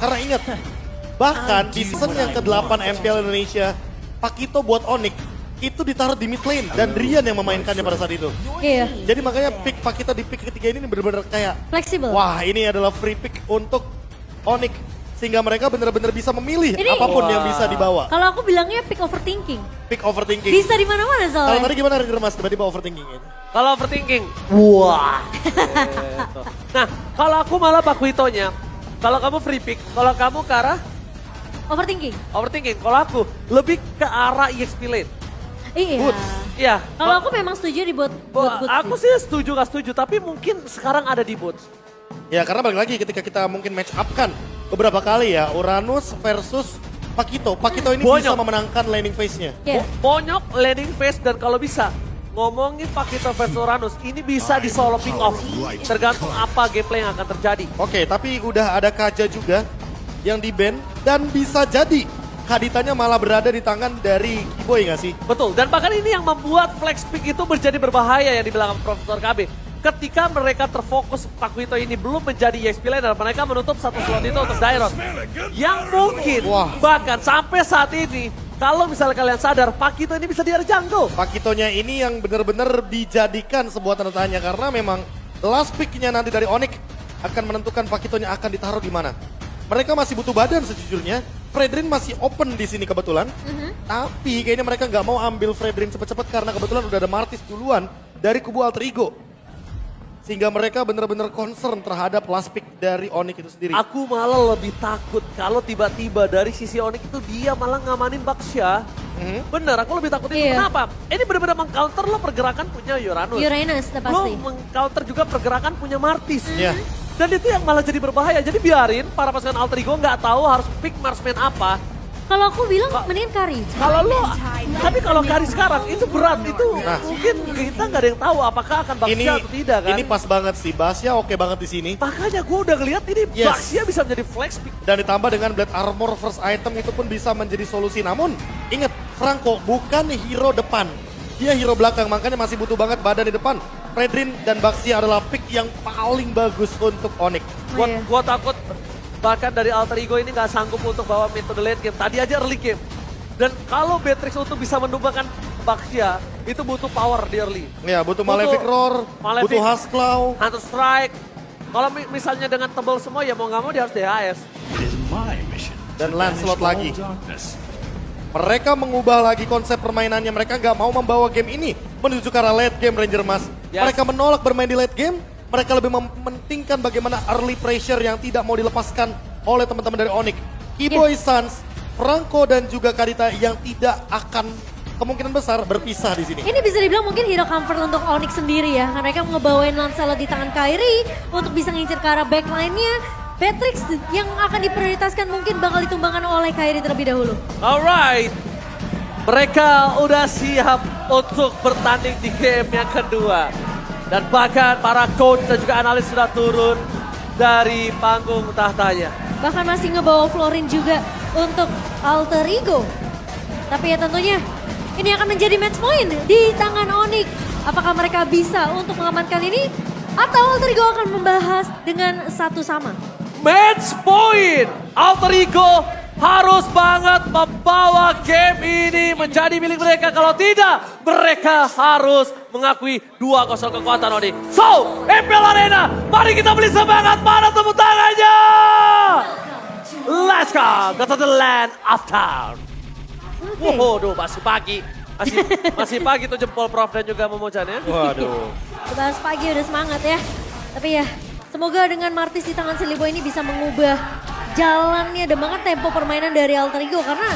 Karena ingat, bahkan di season yang ke-8 MPL Indonesia, Pakito buat Onyx itu ditaruh di mid lane dan Drian yang memainkannya pada saat itu. Iya. Jadi makanya pick Pakito di pick ketiga ini benar-benar kayak Fleksibel. wah, ini adalah free pick untuk Onyx sehingga mereka benar-benar bisa memilih Ini- apapun yang bisa dibawa. Kalau aku bilangnya pick overthinking. Pick overthinking. Bisa di mana-mana Kalau soalnya. tadi gimana Ranger Mas tiba-tiba overthinking ini? Kalau overthinking, wah. Gitu. Nah, kalau aku malah Pakuitonya, kalau kamu free pick, kalau kamu ke arah Overthinking. overthinking, kalau aku lebih ke arah EXP lane. Iya. Good. Iya. Kalau aku memang setuju di buat bot Aku sih setuju gak setuju, tapi mungkin sekarang ada di bot. Ya karena balik lagi ketika kita mungkin match up kan beberapa kali ya Uranus versus Pakito. Pakito ini bisa Bonyok. memenangkan laning phase-nya. Iya. Bonyok, landing phase, dan kalau bisa ngomongin Pakito versus Uranus, ini bisa di solo pick off. Tergantung apa gameplay yang akan terjadi. Oke, tapi udah ada Kaja juga yang di ban dan bisa jadi Kaditanya malah berada di tangan dari Kiboy nggak sih? Betul, dan bahkan ini yang membuat flex pick itu menjadi berbahaya yang dibilang Profesor KB. Ketika mereka terfokus Pakuito ini belum menjadi EXP lane dan mereka menutup satu slot itu untuk Dairon. Yang mungkin Wah. bahkan sampai saat ini, kalau misalnya kalian sadar, Pakito ini bisa di area jungle. Pakitonya ini yang benar-benar dijadikan sebuah tanda tanya karena memang last pick-nya nanti dari Onyx akan menentukan Pakitonya akan ditaruh di mana. Mereka masih butuh badan sejujurnya. Fredrin masih open di sini kebetulan. Tapi kayaknya mereka nggak mau ambil Fredrin cepet-cepet karena kebetulan udah ada Martis duluan dari kubu Alter Ego. Sehingga mereka benar-benar concern terhadap last pick dari Onyx itu sendiri. Aku malah lebih takut kalau tiba-tiba dari sisi Onyx itu dia malah ngamanin Baksha. Bener, aku lebih takut itu. Iya. Kenapa? Ini benar-benar meng-counter lo pergerakan punya Uranus. Uranus udah Lo pasti. meng-counter juga pergerakan punya Martis. Iya. Dan itu yang malah jadi berbahaya. Jadi biarin para pasukan Alter Ego nggak tahu harus pick marksman apa. Kalau aku bilang mendingan Kari. Kalau lo, tapi kalau Kari sekarang itu berat. Itu Nah. mungkin kita nggak ada yang tahu apakah akan Ini Baksha atau tidak kan. ini pas banget sih. Basya oke banget di sini. Makanya gue udah ngeliat ini Yes. Baksha bisa menjadi flex pick. Dan ditambah dengan Blade Armor first item itu pun bisa menjadi solusi. Namun ingat Franco bukan hero depan. Dia hero belakang makanya masih butuh banget badan di depan. Fredrin dan Baxia adalah pick yang paling bagus untuk Onyx. Iya. Gua takut bahkan dari Alter Ego ini nggak sanggup untuk bawa metode late game. Tadi aja early game. Dan kalau Beatrix untuk bisa menumbangkan Baksha, itu butuh power di early. Ya butuh Malefic Roar, Malefic. butuh Husklaw. Hunter Strike. Kalau misalnya dengan tebal semua ya mau nggak mau dia harus DHS. It is my mission Dan to Lancelot banish all lagi. darkness. Mereka mengubah lagi konsep permainannya. Mereka nggak mau membawa game ini menuju ke arah late game Ranger Mas. Yes. Mereka menolak bermain di late game. Mereka lebih mementingkan bagaimana early pressure yang tidak mau dilepaskan oleh teman-teman dari Onyx. Kiboy Suns, Franco dan juga Kadita yang tidak akan kemungkinan besar berpisah di sini. Ini bisa dibilang mungkin hero comfort untuk Onyx sendiri ya. Mereka ngebawain Lancelot di tangan Kairi untuk bisa ngincer ke arah backline-nya. Beatrix yang akan diprioritaskan mungkin bakal ditumbangkan oleh Kairi terlebih dahulu. Alright. Mereka udah siap untuk bertanding di game yang kedua. Dan bahkan para coach dan juga analis sudah turun dari panggung tahtanya. Bahkan masih ngebawa Florin juga untuk Alter Ego. Tapi ya tentunya ini akan menjadi match point di tangan Onyx. Apakah mereka bisa untuk mengamankan ini? Atau Alter Ego akan membahas dengan satu sama? Match point. Alter Ego harus banget membawa game ini menjadi milik mereka. Kalau tidak, mereka harus mengakui 2-0 kekuatan Onyx. So, MPL Arena, mari kita beli semangat. Mana tepuk tangannya? Let's go, go to the land of town. Waduh, masih pagi. Masih pagi tuh jempol Prof dan juga Momocan ya. Waduh. Bahas pagi udah semangat ya. Tapi ya semoga dengan Martis di tangan Silly Boy ini bisa mengubah jalannya dan bahkan tempo permainan dari Alter Ego. Karena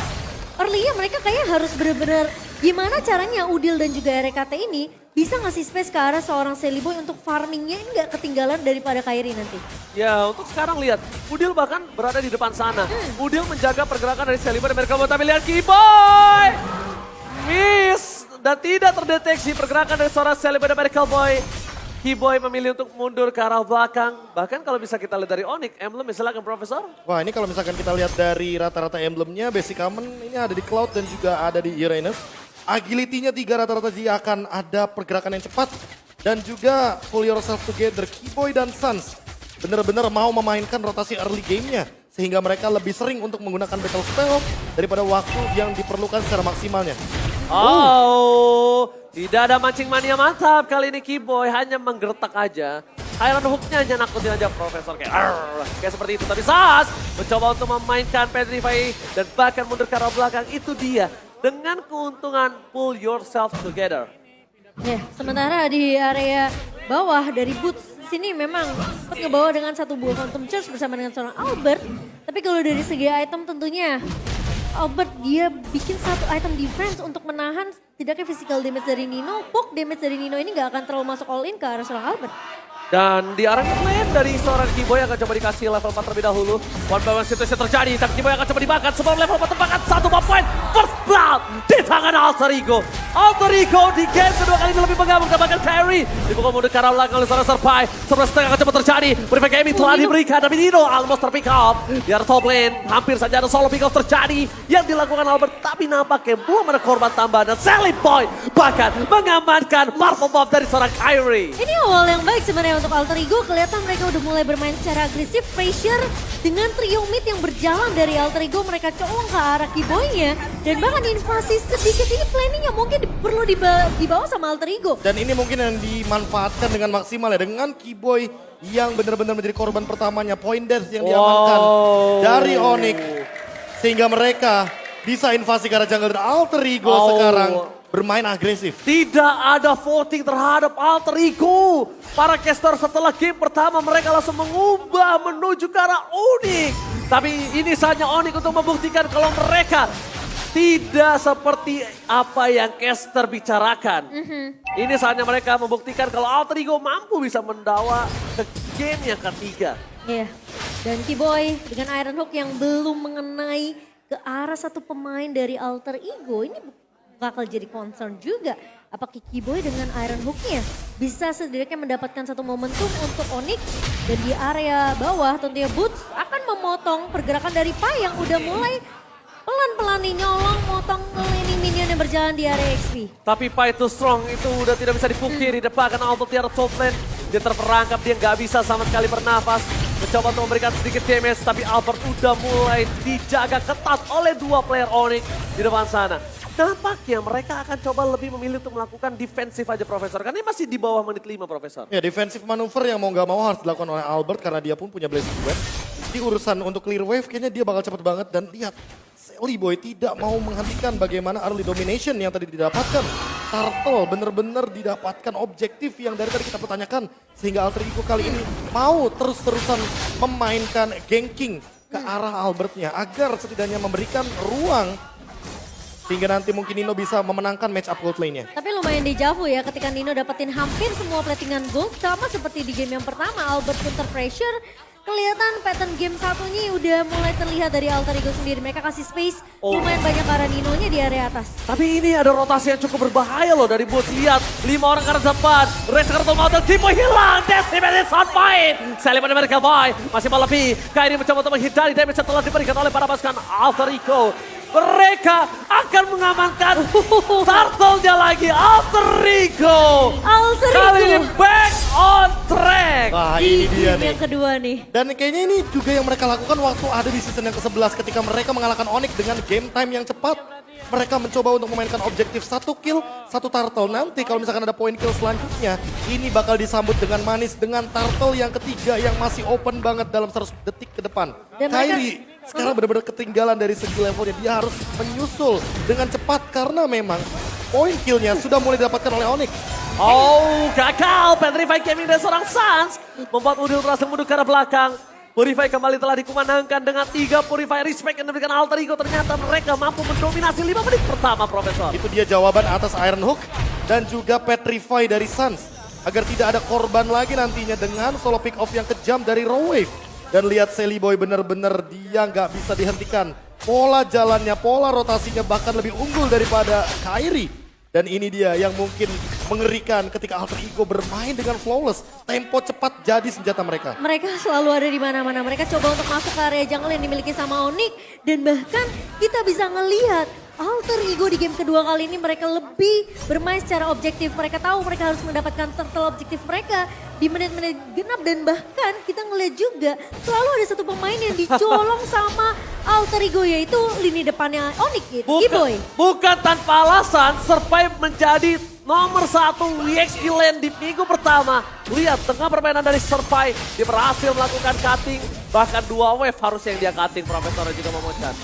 early-nya mereka kayaknya harus benar-benar gimana caranya Udil dan juga RKT ini bisa ngasih space ke arah seorang Silly Boy untuk farmingnya ini gak ketinggalan daripada Kairi nanti. Ya untuk sekarang lihat, Udil bahkan berada di depan sana. Udil menjaga pergerakan dari Celeber dan mereka mau tapi lihat Kiboy. Miss dan tidak terdeteksi pergerakan dari seorang Celeber dan Medical Boy. Kiboy memilih untuk mundur ke arah belakang. Bahkan kalau bisa kita lihat dari Onyx, emblem misalkan Profesor. Wah ini kalau misalkan kita lihat dari rata-rata emblemnya, basic common ini ada di Cloud dan juga ada di Uranus. Agility-nya 3 rata-rata dia akan ada pergerakan yang cepat. Dan juga pull yourself together, Kiboy dan Suns benar-benar mau memainkan rotasi early game-nya. Sehingga mereka lebih sering untuk menggunakan battle spell daripada waktu yang diperlukan secara maksimalnya. Oh, tidak ada mancing mania mantap. Kali ini Keyboy hanya menggertak aja. Iron Hook-nya hanya nakutin aja Profesor kayak kayak seperti itu. Tapi Sas mencoba untuk memainkan Petrify dan bahkan mundur ke arah belakang. Itu dia dengan keuntungan pull yourself together. Ya, sementara di area bawah dari Boots sini memang sempat ngebawa dengan satu buah Phantom Charge bersama dengan seorang Albert. Tapi kalau dari segi item tentunya Albert dia bikin satu item defense untuk menahan tidaknya physical damage dari Nino. Poke damage dari Nino ini gak akan terlalu masuk all in ke arah seorang Albert. Dan di arah lane dari seorang Keyboy akan coba dikasih level 4 terlebih dahulu. One by one situasi terjadi, tapi Keyboy akan coba dimakan. Sebelum level 4 tempakan satu poin. First blood di tangan Alter Ego. Alter Ego di game kedua kali ini lebih mengamuk dan bahkan carry. Dipukul mundur ke arah belakang oleh seorang Serpai. 11 akan coba terjadi. Purified Gaming telah diberikan, tapi Nino almost terpick up. Di arah top lane, hampir saja ada solo pick off terjadi. Yang dilakukan Albert, tapi nampaknya belum ada korban tambahan. Dan Sally Boy bahkan mengamankan Marvel Bomb dari seorang Kyrie. Ini awal yang baik sebenarnya untuk Alter Ego, kelihatan mereka udah mulai bermain secara agresif, pressure dengan trio mid yang berjalan dari Alter Ego, mereka colong ke arah Keyboy-nya dan bahkan invasi sedikit ini planningnya mungkin perlu dibawa sama Alter Ego. Dan ini mungkin yang dimanfaatkan dengan maksimal ya, dengan Keyboy yang benar-benar menjadi korban pertamanya, point death yang diamankan dari Onyx. Sehingga mereka bisa invasi ke arah jungle dan Alter Ego sekarang bermain agresif. Tidak ada voting terhadap Alter Ego. Para caster setelah game pertama mereka langsung mengubah menuju ke arah Onyx. Tapi ini saatnya Onyx untuk membuktikan kalau mereka tidak seperti apa yang caster bicarakan. Ini saatnya mereka membuktikan kalau Alter Ego mampu bisa mendawa ke game yang ketiga. Iya, dan Keyboy dengan Iron Hook yang belum mengenai ke arah satu pemain dari Alter Ego ini bakal jadi concern juga. Apakah Keyboy dengan Iron Hook-nya bisa setidaknya mendapatkan satu momentum untuk Onyx. Dan di area bawah tentunya Boots akan memotong pergerakan dari Pai yang udah mulai pelan-pelan nih nyolong motong lini minion yang berjalan di area XP. Tapi Pai too strong itu udah tidak bisa dipungkiri. Depan karena auto tiara top lane. Dia terperangkap, dia nggak bisa sama sekali bernafas. Mencoba untuk memberikan sedikit damage, tapi Albert udah mulai dijaga ketat oleh dua player Onyx di depan sana. Nampaknya mereka akan coba lebih memilih untuk melakukan defensif aja Profesor. Karena ini masih di bawah menit 5 Profesor. Ya, defensif manuver yang mau nggak mau harus dilakukan oleh Albert karena dia pun punya Blazing Web. Di urusan untuk clear wave kayaknya dia bakal cepet banget dan lihat Sally Boy tidak mau menghentikan bagaimana early domination yang tadi didapatkan. Turtle bener-bener didapatkan objektif yang dari tadi kita pertanyakan. Sehingga Alter Ego kali ini mau terus-terusan memainkan ganking ke arah Albertnya agar setidaknya memberikan ruang hingga nanti mungkin Nino bisa memenangkan match up gold lane-nya. Tapi lumayan dejavu ya ketika Nino dapetin hampir semua platingan gold. Sama seperti di game yang pertama, Albert pun terpressure. Kelihatan pattern game satunya udah mulai terlihat dari Alter Ego sendiri. Mereka kasih space, lumayan banyak ke arah Nino-nya di area atas. Tapi ini ada rotasi yang cukup berbahaya loh dari Boots. Lihat, 5 orang ke arah depan. Race kartu mountain, Keyboy hilang. Decimated Sunfire. Sally pada mereka boy. Masih lebih. Kyrie mencoba untuk menghindari damage yang telah diberikan oleh para pasukan Alter Ego. Mereka akan mengamankan turtle-nya lagi. Alter Ego. Alter Kali ini Ego back on track. Wah, di ini dia game nih. yang kedua nih. Dan kayaknya ini juga yang mereka lakukan waktu ada di season yang ke-11 ketika mereka mengalahkan Onyx dengan game time yang cepat. Mereka mencoba untuk memainkan objektif 1 kill, 1 turtle. Nanti kalau misalkan ada point kill selanjutnya, ini bakal disambut dengan manis dengan turtle yang ketiga yang masih open banget dalam 100 detik ke depan. Dan Kyrie sekarang benar-benar ketinggalan dari segi levelnya. Dia harus menyusul dengan cepat karena memang point killnya sudah mulai didapatkan oleh Onyx. Oh, gagal. Petrify Gaming dari seorang Suns membuat Udil berhasil mundur ke arah belakang. Purify kembali telah dikumandangkan dengan 3 Purify respect yang diberikan Alter Ego. Ternyata mereka mampu mendominasi 5 menit pertama, Profesor. Itu dia jawaban atas Iron Hook dan juga Petrify dari Suns. Agar tidak ada korban lagi nantinya dengan solo pick off yang kejam dari Raw Wave. Dan lihat Sally Boy bener-bener dia nggak bisa dihentikan. Pola jalannya, pola rotasinya bahkan lebih unggul daripada Kyrie. Dan ini dia yang mungkin mengerikan ketika Alter Ego bermain dengan flawless. Tempo cepat jadi senjata mereka. Mereka selalu ada di mana-mana. Mereka coba untuk masuk ke area jungle yang dimiliki sama Onyx. Dan bahkan kita bisa ngelihat Alter Ego di game kedua kali ini mereka lebih bermain secara objektif. Mereka tahu mereka harus mendapatkan turtle objektif mereka. di menit-menit genap dan bahkan kita ngeliat juga selalu ada satu pemain yang dicolong sama alter ego yaitu lini depannya Onyx gitu, Kiboy. Bukan tanpa alasan, Survive menjadi nomor 1 WXQ lane di minggu pertama. Lihat tengah permainan dari Survive, dia berhasil melakukan cutting. Bahkan 2 wave harusnya yang dia cutting, Profesor juga Momochan.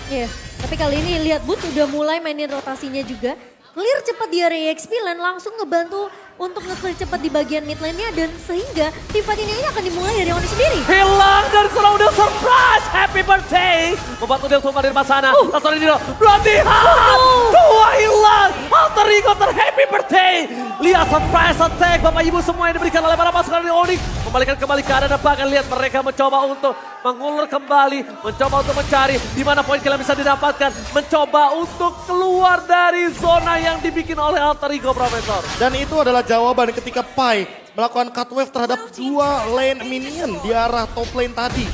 Iya, tapi kali ini lihat Boots udah mulai mainin rotasinya juga. Clear cepat di area EXP lane, langsung ngebantu untuk nge-clear cepat di bagian mid lane-nya. Dan sehingga tim fight ini akan dimulai dari Onyx sendiri. Hilang dari seorang Udil, surprise! Happy birthday! Membuat Udil tumpah dari depan sana. Langsung Dino, berhati-hati! Dua hilang! Alter Ego happy birthday! Lihat surprise attack, Bapak Ibu semua yang diberikan oleh para pasukan dari Onyx. Membalikan kembali keadaan dan bahkan lihat mereka mencoba untuk mengulur kembali. Mencoba untuk mencari di mana poin kill yang bisa didapatkan. Mencoba untuk keluar dari zona yang dibikin oleh Alter Ego, Profesor. Dan itu adalah jawaban ketika Pai melakukan cut wave terhadap 2 lane minion di arah top lane tadi.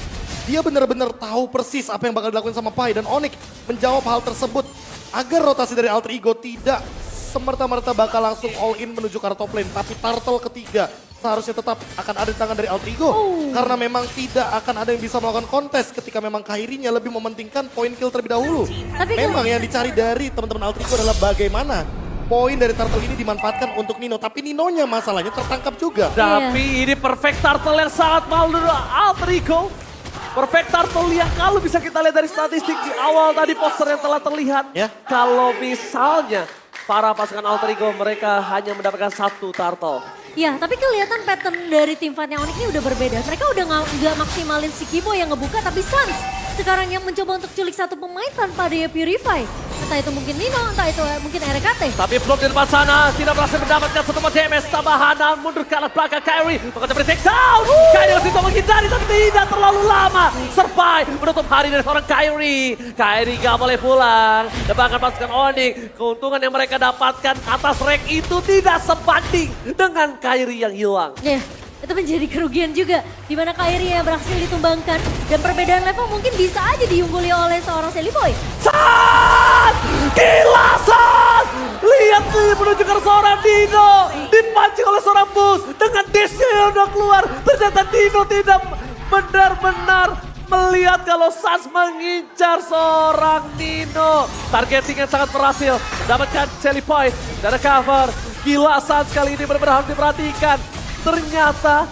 Dia benar-benar tahu persis apa yang bakal dilakukan sama Pai dan Onyx menjawab hal tersebut agar rotasi dari Alter Ego tidak semerta-merta bakal langsung all in menuju ke arah top lane. Tapi turtle ketiga seharusnya tetap akan ada di tangan dari Alter Ego. Karena memang tidak akan ada yang bisa melakukan kontes ketika memang Kairinya lebih mementingkan poin kill terlebih dahulu. Tapi Memang yang dicari dari teman-teman Alter Ego adalah bagaimana poin dari turtle ini dimanfaatkan untuk Nino. Tapi Ninonya masalahnya tertangkap juga. Tapi ini perfect turtle yang sangat mahal dari Alter Ego. Perfect turtle yang kalau bisa kita lihat dari statistik di awal tadi poster yang telah terlihat. Ya. Kalau misalnya para pasukan Alter Ego mereka hanya mendapatkan 1 turtle. Ya, tapi kelihatan pattern dari tim fightnya Onyx ini udah berbeda. Mereka udah nggak maksimalin si Kiboy yang ngebuka, tapi Sans sekarang yang mencoba untuk culik satu pemain tanpa dia purify. Entah itu mungkin Nino, entah itu mungkin RKT. Tapi Flop di depan sana tidak berhasil mendapatkan 1 DMS tambahan dan mundur ke arah belakang Kyrie. Maka seperti take down. Kyrie masih coba menghindari tapi tidak terlalu lama. Survive menutup hari dari seorang Kyrie. Kyrie gak boleh pulang. Dan bahkan pasukan Onyx, keuntungan yang mereka dapatkan atas rank itu tidak sebanding dengan Kyrie yang hilang. Ya, itu menjadi kerugian juga. Di mana Kyrie yang berhasil ditumbangkan. Dan perbedaan level mungkin bisa aja diungguli oleh seorang Celiboy. Sat! Gila Sat! Lihat nih menuju ke seorang Dino. Dipancing oleh seorang Bus. Dengan dashnya yang udah keluar. Ternyata Dino tidak benar-benar melihat kalau Sans mengincar seorang Nino. Targeting yang sangat berhasil. Mendapatkan Celiboy. Dan ada cover. Gila Sans kali ini benar-benar harus diperhatikan. Ternyata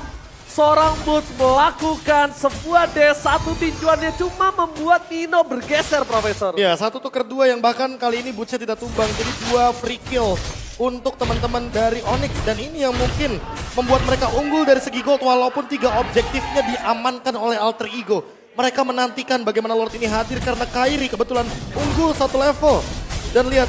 seorang Boots melakukan sebuah dash, satu tinjuannya cuma membuat Nino bergeser, Profesor. Ya, 1 tuker 2 yang bahkan kali ini Bootsnya tidak tumbang. Jadi 2 free kill untuk teman-teman dari Onyx. Dan ini yang mungkin membuat mereka unggul dari segi gold walaupun 3 objektifnya diamankan oleh Alter Ego. Mereka menantikan bagaimana Lord ini hadir karena Kyrie kebetulan unggul 1 level. Dan lihat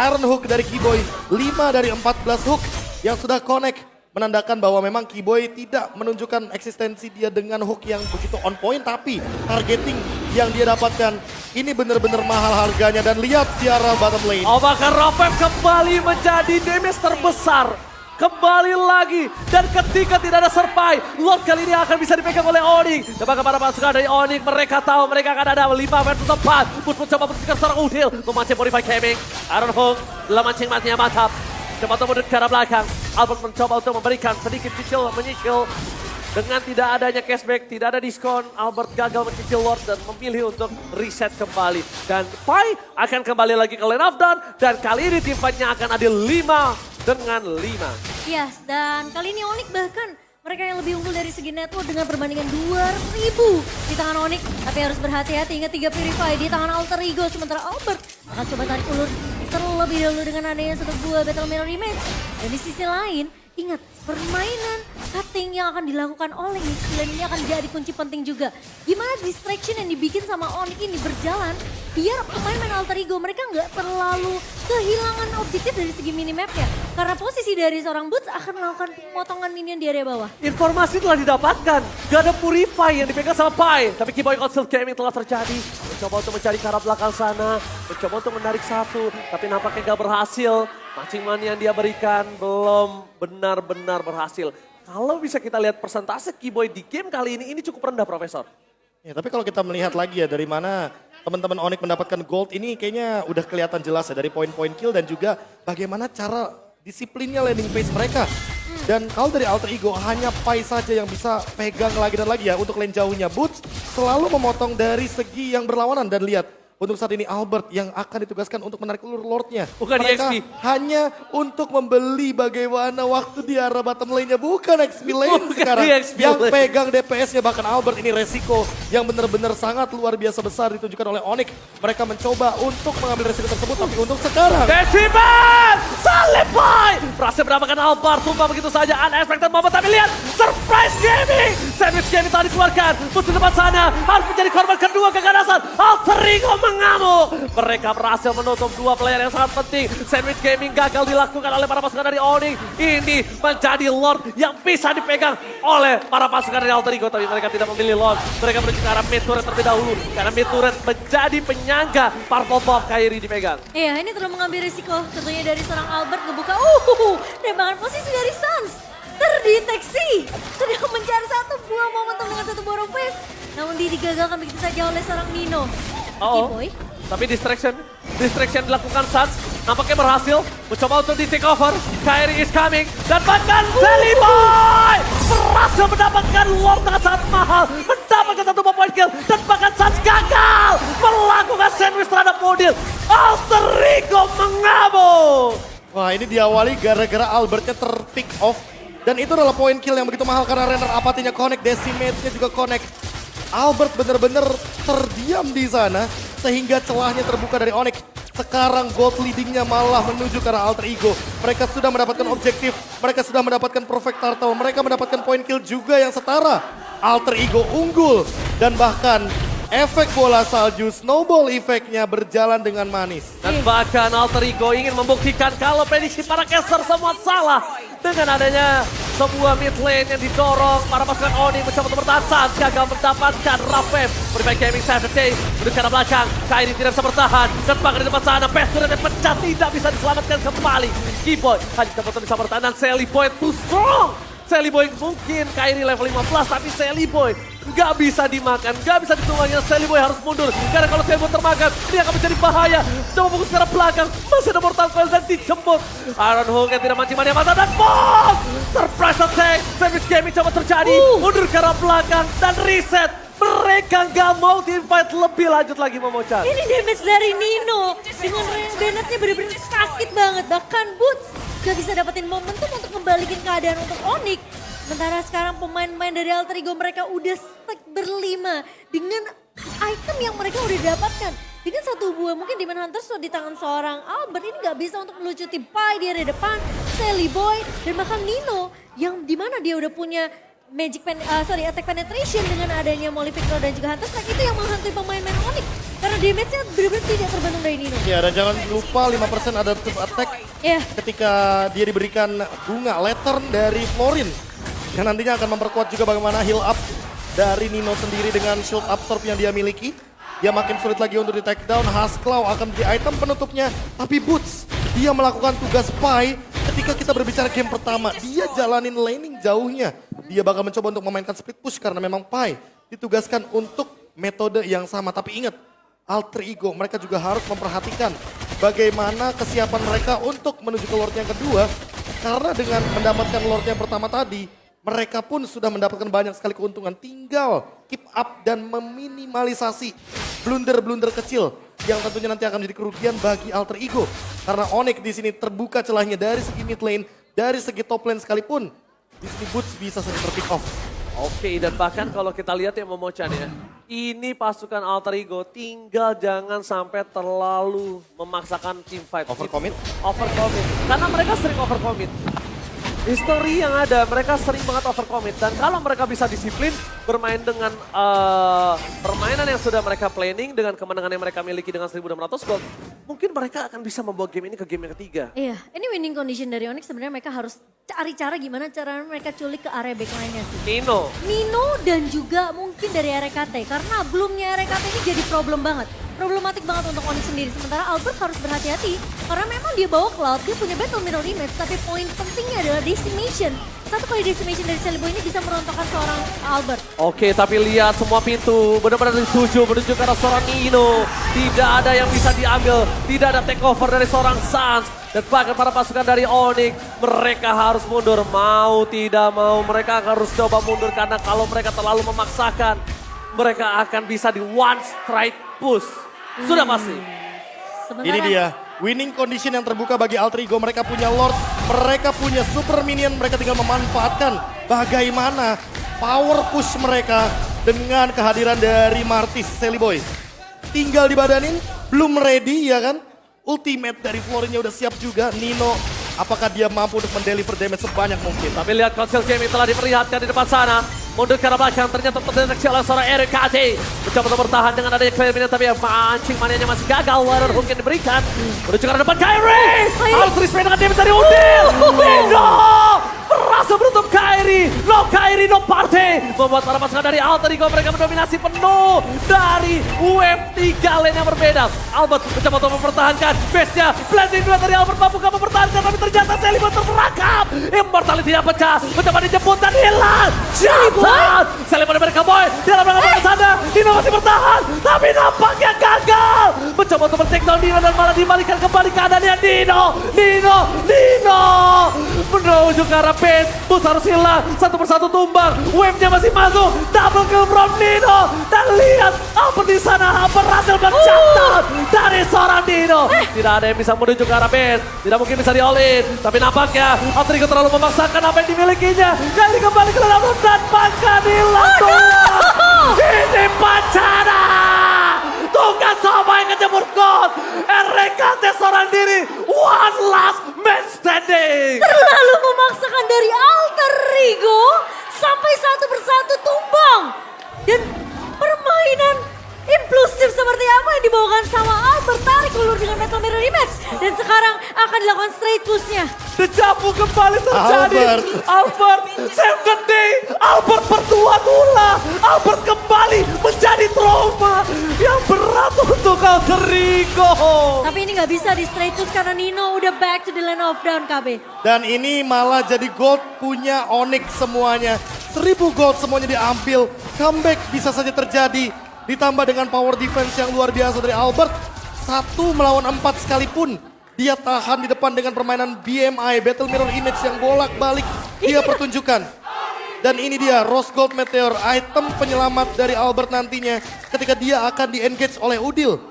Iron Hook dari Kiboy, 5 dari 14 hook yang sudah connect. Menandakan bahwa memang Kiboy tidak menunjukkan eksistensi dia dengan hook yang begitu on point. Tapi targeting yang dia dapatkan ini benar-benar mahal harganya. Dan lihat di arah bottom lane. Oh, maka Rapep kembali menjadi damage terbesar. Kembali lagi. Dan ketika tidak ada survive, Lord kali ini akan bisa dipegang oleh Onyx. Dan bagaimana pasukan dari Onyx, mereka tahu mereka akan ada 5 versus 4. Bus mencoba bersikap seorang Udil. Memancing modify gaming. Iron Hook, dalam mancing-mancingnya mantap. Coba untuk mundur ke arah belakang. Albert mencoba untuk memberikan sedikit menyicil. Dengan tidak adanya cashback, tidak ada diskon. Albert gagal mencicil Lord dan memilih untuk reset kembali. Dan Pai akan kembali lagi ke lane of down. Dan kali ini tim fight-nya akan adil 5 dengan 5. Yes, dan kali ini Onyx bahkan mereka yang lebih unggul dari segi network dengan perbandingan 2000 di tangan Onyx. Tapi harus berhati-hati, ingat 3 purify di tangan Alter Ego. Sementara Albert akan coba tarik ulur terlebih dahulu dengan adanya 1-2 battle mirror rematch. Dan di sisi lain, ingat permainan cutting yang akan dilakukan oleh Nixland ini akan jadi kunci penting juga. Gimana distraction yang dibikin sama Onyx ini berjalan biar pemain Alter Ego mereka nggak terlalu kehilangan objektif dari segi minimapnya. Karena posisi dari seorang Boots akan melakukan pemotongan minion di area bawah. Informasi telah didapatkan. Gak ada purify yang dipegang sama Pai. Tapi Kiboy Council Gaming telah terjadi. Mencoba untuk mencari ke arah belakang sana. Mencoba untuk menarik 1. Tapi nampaknya gak berhasil. Mancing money yang dia berikan belum benar-benar berhasil. Kalau bisa kita lihat persentase Kiboy di game kali ini cukup rendah, Profesor. Ya, tapi kalau kita melihat lagi ya dari mana teman-teman Onyx mendapatkan gold ini kayaknya udah kelihatan jelas ya dari poin-poin kill dan juga bagaimana cara disiplinnya landing phase mereka. Dan kalau dari Alter Ego hanya Pai saja yang bisa pegang lagi dan lagi ya untuk lane jauhnya. Boots selalu memotong dari segi yang berlawanan dan lihat. Untuk saat ini Albert yang akan ditugaskan untuk menarik ulur Lordnya. Bukan Mereka EXP. hanya untuk membeli bagaimana waktu di arah bottom lane-nya. Bukan XP lane Bukan sekarang. EXP Yang lane. pegang DPS-nya bahkan Albert ini resiko yang benar-benar sangat luar biasa besar ditunjukkan oleh Onyx. Mereka mencoba untuk mengambil resiko tersebut tapi untuk sekarang. Deciman! Saliboy! Berhasil mendapatkan Albert, tumpah begitu saja. Unexpected moment, tapi lihat! Surprise Gaming! Sandwich Gaming telah dikeluarkan. Butuh depan sana, harus menjadi korban kedua keganasan. Alter Ego mengamuk. Mereka berhasil menutup dua player yang sangat penting. Sandwich Gaming gagal dilakukan oleh para pasukan dari Onyx. Ini menjadi Lord yang bisa dipegang oleh para pasukan dari Alter Ego. Tapi mereka tidak memilih Lord. Mereka menuju ke arah mid turret terlebih dahulu. Karena mid turret menjadi penyangga Purple Buff Kairi dipegang. Iya, ini terlalu mengambil risiko tentunya dari seorang Albert ngebuka. Tembakan posisi dari Suns terdeteksi. Sedang mencari satu buah momentum dengan satu buah rompes. Namun digagalkan begitu saja oleh seorang Nino. Oh, tapi distraction dilakukan Suns. Nampaknya berhasil mencoba untuk di take over. Kairi is coming dan bahkan Saliboy berhasil mendapatkan Lord dengan sangat mahal. Mendapatkan satu point kill dan bahkan Suns gagal melakukan sandwich terhadap Modil. Alter Ego mengamuk. Wah ini diawali gara-gara Albertnya terpick off. Dan itu adalah point kill yang begitu mahal karena Renner apatinya connect, Decimate-nya juga connect. Albert benar-benar terdiam di sana sehingga celahnya terbuka dari Onyx. Sekarang gold leadingnya malah menuju ke arah Alter Ego. Mereka sudah mendapatkan objektif, mereka sudah mendapatkan perfect turtle, mereka mendapatkan point kill juga yang setara. Alter Ego unggul dan bahkan efek bola salju snowball efeknya berjalan dengan manis. Dan bahkan Alter Ego ingin membuktikan kalau prediksi para caster semua salah. Dengan adanya sebuah mid lane yang didorong, para pasukan Oni mencoba untuk bertahan. Suns gagal mendapatkan Rafem. Bermain Gaming Saturday menuju ke arah belakang. Kairi tidak bisa bertahan. Dan bahkan di depan sana, Pesturnya pecah, tidak bisa diselamatkan kembali. Keyboy hanya dapat bisa bertahan dan Saliboy too strong. Saliboy mungkin Kairi level 15 tapi Saliboy nggak bisa dimakan, nggak bisa ditumbangnya. Saliboy harus mundur karena kalau Saliboy termakan dia akan menjadi bahaya. Coba fokus ke arah belakang, masih ada Mortal Coil dan dijemput. Iron Hulk yang tidak mancing-mancing mata dan boom! Surprise attack, Savage Gaming coba terjadi, mundur ke arah belakang dan reset. Mereka nggak mau teamfight lebih lanjut lagi Momocan. Ini damage dari Nino dengan Bennett-nya benar-benar sakit banget. Bahkan Boots gak bisa dapetin momentum untuk kembalikan keadaan untuk Onyx. Sementara sekarang pemain-pemain dari Alter Ego mereka udah stuck berlima dengan item yang mereka udah dapatkan. Dengan satu buah mungkin Demon Hunter sudah di tangan seorang Albert ini gak bisa untuk melucuti Pai di area depan. Saliboy dan bahkan Nino yang dimana dia udah punya attack penetration dengan adanya Molly Victor dan juga Hunter Strike itu yang menghantui pemain-pemain Onyx. Karena damage-nya benar-benar tidak terbantung dari Nino. Ya dan jangan lupa 5% ada attack ketika dia diberikan bunga lantern dari Florin. Yang nantinya akan memperkuat juga bagaimana heal up dari Nino sendiri dengan shield absorb yang dia miliki. Dia makin sulit lagi untuk di take down. Husklow akan menjadi item penutupnya. Tapi Boots, dia melakukan tugas Pai ketika kita berbicara game pertama. Dia jalanin laning jauhnya. Dia bakal mencoba untuk memainkan split push karena memang Pai ditugaskan untuk metode yang sama. Tapi ingat, Alter Ego mereka juga harus memperhatikan bagaimana kesiapan mereka untuk menuju ke Lord yang kedua. Karena dengan mendapatkan Lord yang pertama tadi, mereka pun sudah mendapatkan banyak sekali keuntungan. Tinggal keep up dan meminimalisasi blunder-blunder kecil yang tentunya nanti akan menjadi kerugian bagi Alter Ego. Karena Onyx di sini terbuka celahnya dari segi mid lane, dari segi top lane sekalipun. Di sini Boots bisa saja terpick off. Oke, dan bahkan kalau kita lihat ya Momocan ya, ini pasukan Alter Ego tinggal jangan sampai terlalu memaksakan team fight. Overcommit? Overcommit, karena mereka sering overcommit. History yang ada, mereka sering banget overcommit. Dan kalau mereka bisa disiplin, bermain dengan permainan yang sudah mereka planning, dengan kemenangan yang mereka miliki dengan 1.600 gold, mungkin mereka akan bisa membawa game ini ke game yang ketiga. Iya, ini winning condition dari Onyx sebenarnya mereka harus cari cara gimana cara mereka culik ke area backline-nya sih. Nino dan juga mungkin dari RKT karena belumnya RKT ini jadi problem banget. Problematik banget untuk Onyx sendiri. Sementara Albert harus berhati-hati karena memang dia bawa Cloud, dia punya battle mirror image tapi poin pentingnya adalah decimation. Satu kali decimation dari Saliboy ini bisa merontokkan seorang Albert. Oke, tapi lihat semua pintu benar-benar dituju menuju ke arah seorang Nino. Tidak ada yang bisa diambil, tidak ada takeover dari seorang Suns. Dan bahkan para pasukan dari Onyx, mereka harus mundur. Mau tidak mau, mereka harus coba mundur. Karena kalau mereka terlalu memaksakan, mereka akan bisa di one strike push. Sudah pasti. Sementara, Ini dia, winning condition yang terbuka bagi Alter Ego. Mereka punya Lord, mereka punya super minion, mereka tinggal memanfaatkan bagaimana power push mereka dengan kehadiran dari Martis, Sally Boy. Tinggal dibadanin, belum ready ya kan? Ultimate dari Florinnya udah siap juga. Nino, apakah dia mampu untuk mendeliver damage sebanyak mungkin? Tapi lihat Council Gaming telah diperlihatkan di depan sana. Mundur ke arah belakang, ternyata terdeteksi oleh seorang RKT. Mencoba untuk bertahan dengan adanya Claire Minion, tapi mancing manianya masih gagal. Warrior Hook yang diberikan. Menuju ke arah depan Kairi. Harus respect dengan damage dari Udil. Nino berhasil menutup Kairi. No Kairi, no party. Membuat para pasukan dari Alter Ego mereka mendominasi penuh dari UM3 lane yang berbeda. Albert mencoba untuk mempertahankan base-nya. Blending 2 dari Albert mampu gak mempertahankan, tapi ternyata Sally Boy terperangkap. Immortality tidak pecah. Mencoba dijemput dan hilang. Sally Boy mereka boy. Dalam rangka ke sana. Nino masih bertahan. Tapi nampaknya gagal. Mencoba untuk men-take down Nino dan malah dibalikan kembali keadaannya Nino. Menuju ke arah base. Bus harus hilang. Satu persatu tumbang. Wave-nya masih masuk. Double kill from Nino. Dan lihat apa di sana berhasil mencatat dari seorang Nino. Tidak ada yang bisa menuju ke arah base. Tidak mungkin bisa di-all-in. Tapi nampaknya Alter Ego terlalu memaksakan apa yang dimilikinya. Kali kembali ke dalam dan bahkan hilang tulang. Ini Pacana. Tugas sama yang kejemur God. RKT seorang diri. One last man standing. terlalu memaksakan dari Alter Ego sampai satu persatu tumbang. Dan permainan impulsif seperti apa yang dibawakan sama Albert, tarik ulur dengan Metal Mirror Rematch. Dan sekarang akan dilakukan straight push-nya. Dejavu kembali terjadi. Albert save the day. Albert berdua tulah. Albert kembali menjadi trauma yang berat untuk Alter Ego. Tapi ini nggak bisa di straight push karena Nino udah back to the line of down KB. Dan ini malah jadi gold punya Onyx semuanya. 1000 gold semuanya diambil. Comeback bisa saja terjadi. Ditambah dengan power defense yang luar biasa dari Albert. 1 melawan 4 sekalipun. Dia tahan di depan dengan permainan BMI, Battle Mirror Image yang bolak-balik dia pertunjukkan. Dan ini dia Rose Gold Meteor, item penyelamat dari Albert nantinya ketika dia akan di-engage oleh Udil.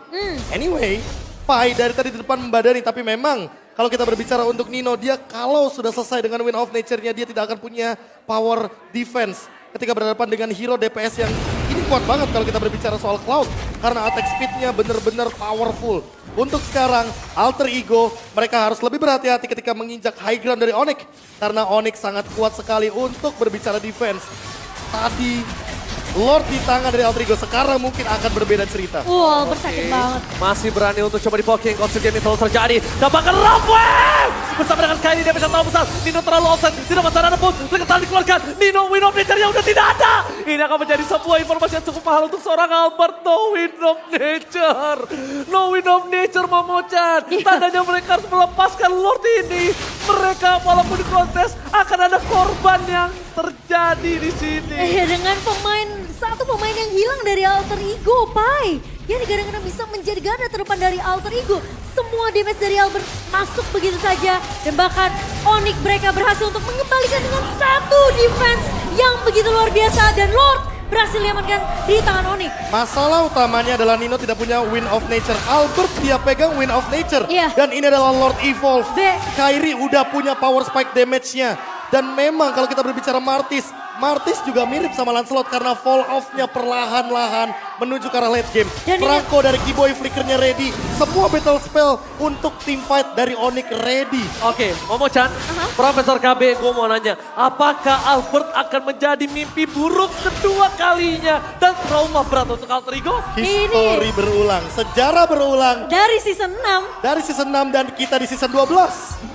Anyway, Pai dari tadi di depan membadani, tapi memang kalau kita berbicara untuk Nino, dia kalau sudah selesai dengan Win of Nature-nya, dia tidak akan punya power defense ketika berhadapan dengan hero DPS yang ini kuat banget kalau kita berbicara soal Cloud. Karena attack speed-nya benar-benar powerful. Untuk sekarang, Alter Ego, mereka harus lebih berhati-hati ketika menginjak high ground dari Onyx. Karena Onyx sangat kuat sekali untuk berbicara defense. Tadi, Lord di tangan dari Alter Ego, sekarang mungkin akan berbeda cerita. Albert sakit banget. Masih berani untuk coba di-poking, Council Gaming terlalu terjadi. Dapatkan Rafael! Bersama dengan Kylie, dia bisa terlalu besar. Nino terlalu offset, tidak masalah ada pun. Lekatan dikeluarkan, Nino win of nature-nya udah tidak ada. Ini akan menjadi sebuah informasi yang cukup mahal untuk seorang Albert. No win of nature. No win of nature, Momochan. Tandanya mereka harus melepaskan Lord ini. Mereka walaupun di kontes akan ada korban yang terjadi di sini. Dengan satu pemain yang hilang dari Alter Ego, Pai. Yang digadang-gadang bisa menjadi garda terdepan dari Alter Ego. Semua damage dari Albert masuk begitu saja. Dan bahkan Onyx mereka berhasil untuk mengembalikan dengan satu defense yang begitu luar biasa. Dan Lord berhasil diamankan di tangan Onyx. Masalah utamanya adalah Nino tidak punya Win of Nature. Albert dia pegang Win of Nature. Iya. Dan ini adalah Lord Evolve. B. Kairi udah punya power spike damage-nya. Dan memang kalau kita berbicara Martis juga mirip sama Lancelot karena fall off-nya perlahan-lahan menuju ke arah late game. Dan Franco dari Keyboy flickernya ready. Semua battle spell untuk team fight dari Onyx ready. Oke, Momochan, Profesor KB, gue mau nanya, apakah Albert akan menjadi mimpi buruk kedua kalinya dan trauma berat untuk Alter Ego? History berulang, sejarah berulang. Dari season 6 Dari season 6 dan kita di season 12.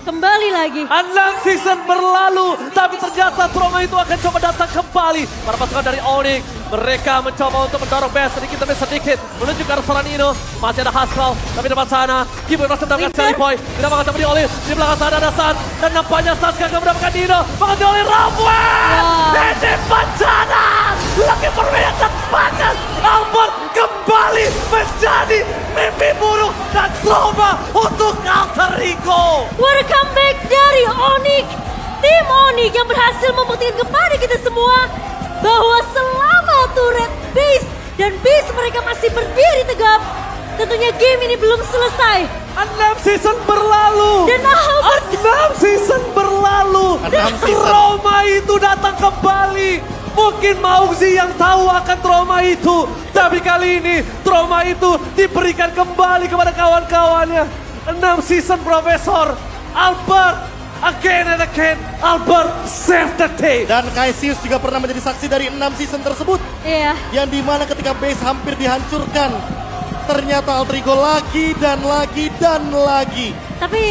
kembali lagi. 6 season berlalu, tapi ternyata trauma itu akan coba datang kembali. Para pasukan dari Onyx, mereka mencoba untuk mendorong base sedikit demi sedikit menuju ke arah Soranino. Masih ada Haskell, tapi depan sana Keyboy masih mendapatkan Sally Boy. Tidak bakal coba di-all-in. Di belakang sana ada San, dan nampaknya San gagal mendapatkan Nino. Bakal di-all-in Rafael! Ini Pacana! lagi permainan panas. Albert kembali menjadi mimpi buruk dan trauma untuk Alter Ego. What a comeback dari Onyx. Tim Onyx yang berhasil membuktikan kepada kita semua bahwa selama turret base dan base mereka masih berdiri tegap, tentunya game ini belum selesai. 6 season berlalu. Dan Albert 6 season berlalu. 6 season. Trauma itu datang kembali. Mungkin Mauzi yang tahu akan trauma itu. Tapi kali ini trauma itu diberikan kembali kepada kawan-kawannya. 6 season Profesor. Albert again and again. Albert save the day. Dan Cassius juga pernah menjadi saksi dari 6 season tersebut. Iya. Yang dimana ketika base hampir dihancurkan, ternyata Alter Ego lagi dan lagi dan lagi. Tapi